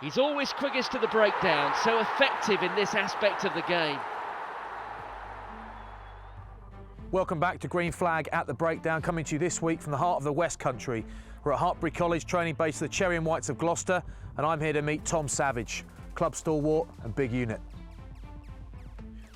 He's always quickest to the breakdown, so effective in this aspect of the game. Welcome back to Green Flag at the Breakdown, coming to you this week from the heart of the West Country. We're at Hartpury College, training base of the Cherry and Whites of Gloucester, and I'm here to meet Tom Savage, club stalwart and big unit.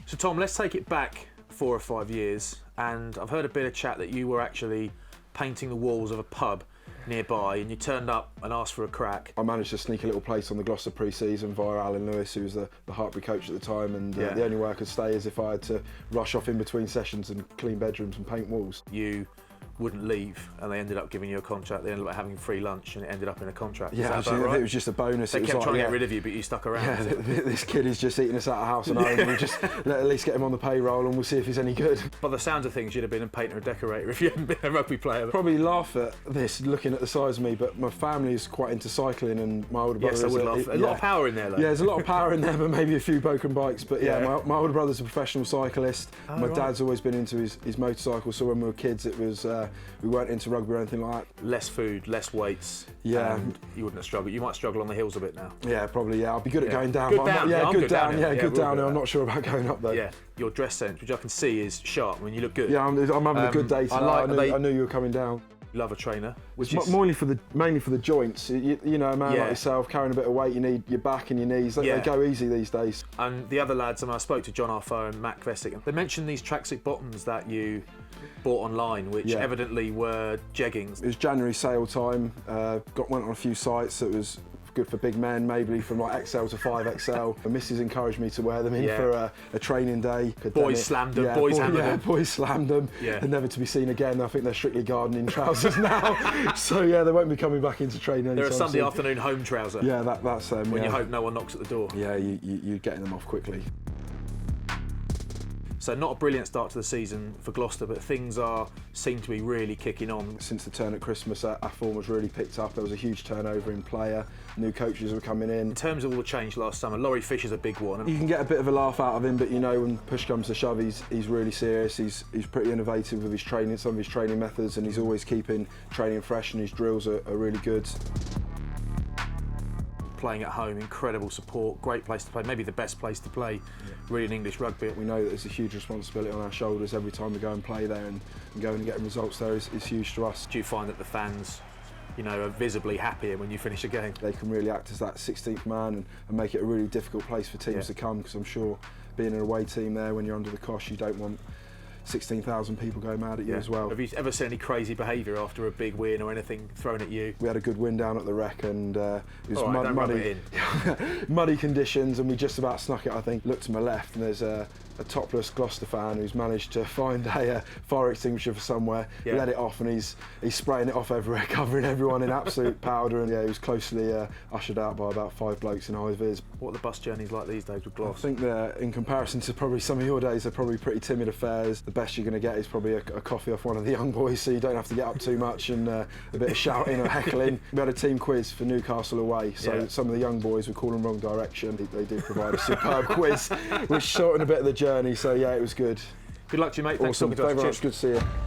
So Tom, let's take it back 4 or 5 years, and I've heard a bit of chat that you were actually painting the walls of a pub nearby, and you turned up and asked for a crack. I managed to sneak a little place on the Gloucester pre-season via Alan Lewis, who was the Hartpury coach at the time, and the only way I could stay is if I had to rush off in between sessions and clean bedrooms and paint walls. You wouldn't leave, and they ended up giving you a contract. They ended up having free lunch, and it ended up in a contract. Yeah, it was just a bonus. They it was kept like, trying to get rid of you, but you stuck around. Yeah, this kid is just eating us out of house and home, and we'll just at least get him on the payroll, and we'll see if he's any good. By the sounds of things, you'd have been a painter or decorator if you hadn't been a rugby player. Probably laugh at this, looking at the size of me, but my family is quite into cycling, and my older brother. Yes, I would laugh. A lot of power in there, though. Yeah, there's a lot of power in there, but maybe a few broken bikes. But my older brother's a professional cyclist. My dad's always been into his motorcycle, so when we were kids, it was we weren't into rugby or anything like that. Less food, less weights. Yeah. And you wouldn't have struggled. You might struggle on the hills a bit now. Yeah, probably, I'll be good at going down. Good down. Good down. Good down. I'm I'm not sure about going up though. Yeah, your dress sense, which I can see is sharp. I mean, you look good. Yeah, I'm having a good day tonight. I knew you were coming down. You love a trainer, which is mainly for the joints. You know, a man like yourself carrying a bit of weight, you need your back and your knees. They go easy these days. And the other lads, I spoke to John Arfo and Matt Kvesic. They mentioned these tracksuit bottoms that you bought online, which evidently were jeggings. It was January sale time. Went on a few sites. It was good for big men, maybe from like XL to 5XL. The missus encouraged me to wear them in for a training day. Boys slammed them, boys hammered them. Boys slammed them. Yeah. They're never to be seen again. I think they're strictly gardening trousers now. So yeah, they won't be coming back into training. They're a Sunday afternoon home trouser. Yeah, that's them. When you hope no one knocks at the door. Yeah, you're getting them off quickly. So not a brilliant start to the season for Gloucester, but things seem to be really kicking on. Since the turn at Christmas, our form was really picked up. There was a huge turnover in player. New coaches were coming in. In terms of all the change last summer, Laurie Fisher's a big one. You can get a bit of a laugh out of him, but you know when push comes to shove, he's really serious. He's pretty innovative with his training, some of his training methods, and he's always keeping training fresh, and his drills are really good. Playing at home, incredible support, great place to play, maybe the best place to play really in English rugby. We know that there's a huge responsibility on our shoulders every time we go and play there, and going and getting results there is huge to us. Do you find that the fans, are visibly happier when you finish a game? They can really act as that 16th man and make it a really difficult place for teams to come, because I'm sure being an away team there, when you're under the cosh, you don't want 16,000 people going mad at you as well. Have you ever seen any crazy behaviour after a big win or anything thrown at you? We had a good win down at the Rec, and it was muddy conditions, and we just about snuck it, I think. Looked to my left, and there's a topless Gloucester fan who's managed to find a fire extinguisher for somewhere, let it off, and he's spraying it off everywhere, covering everyone in absolute powder, and he was closely ushered out by about 5 blokes in high vis. What are the bus journeys like these days with Gloucester? I think they're, in comparison to probably some of your days, they're probably pretty timid affairs. The best you're going to get is probably a coffee off one of the young boys, so you don't have to get up too much, and a bit of shouting or heckling. We had a team quiz for Newcastle away, so some of the young boys were calling wrong direction. They did provide a superb quiz, which shortened a bit of the journey, so yeah, it was good. Good luck to you, mate. Thanks awesome. for talking to us. Thank you very much. Good to see you.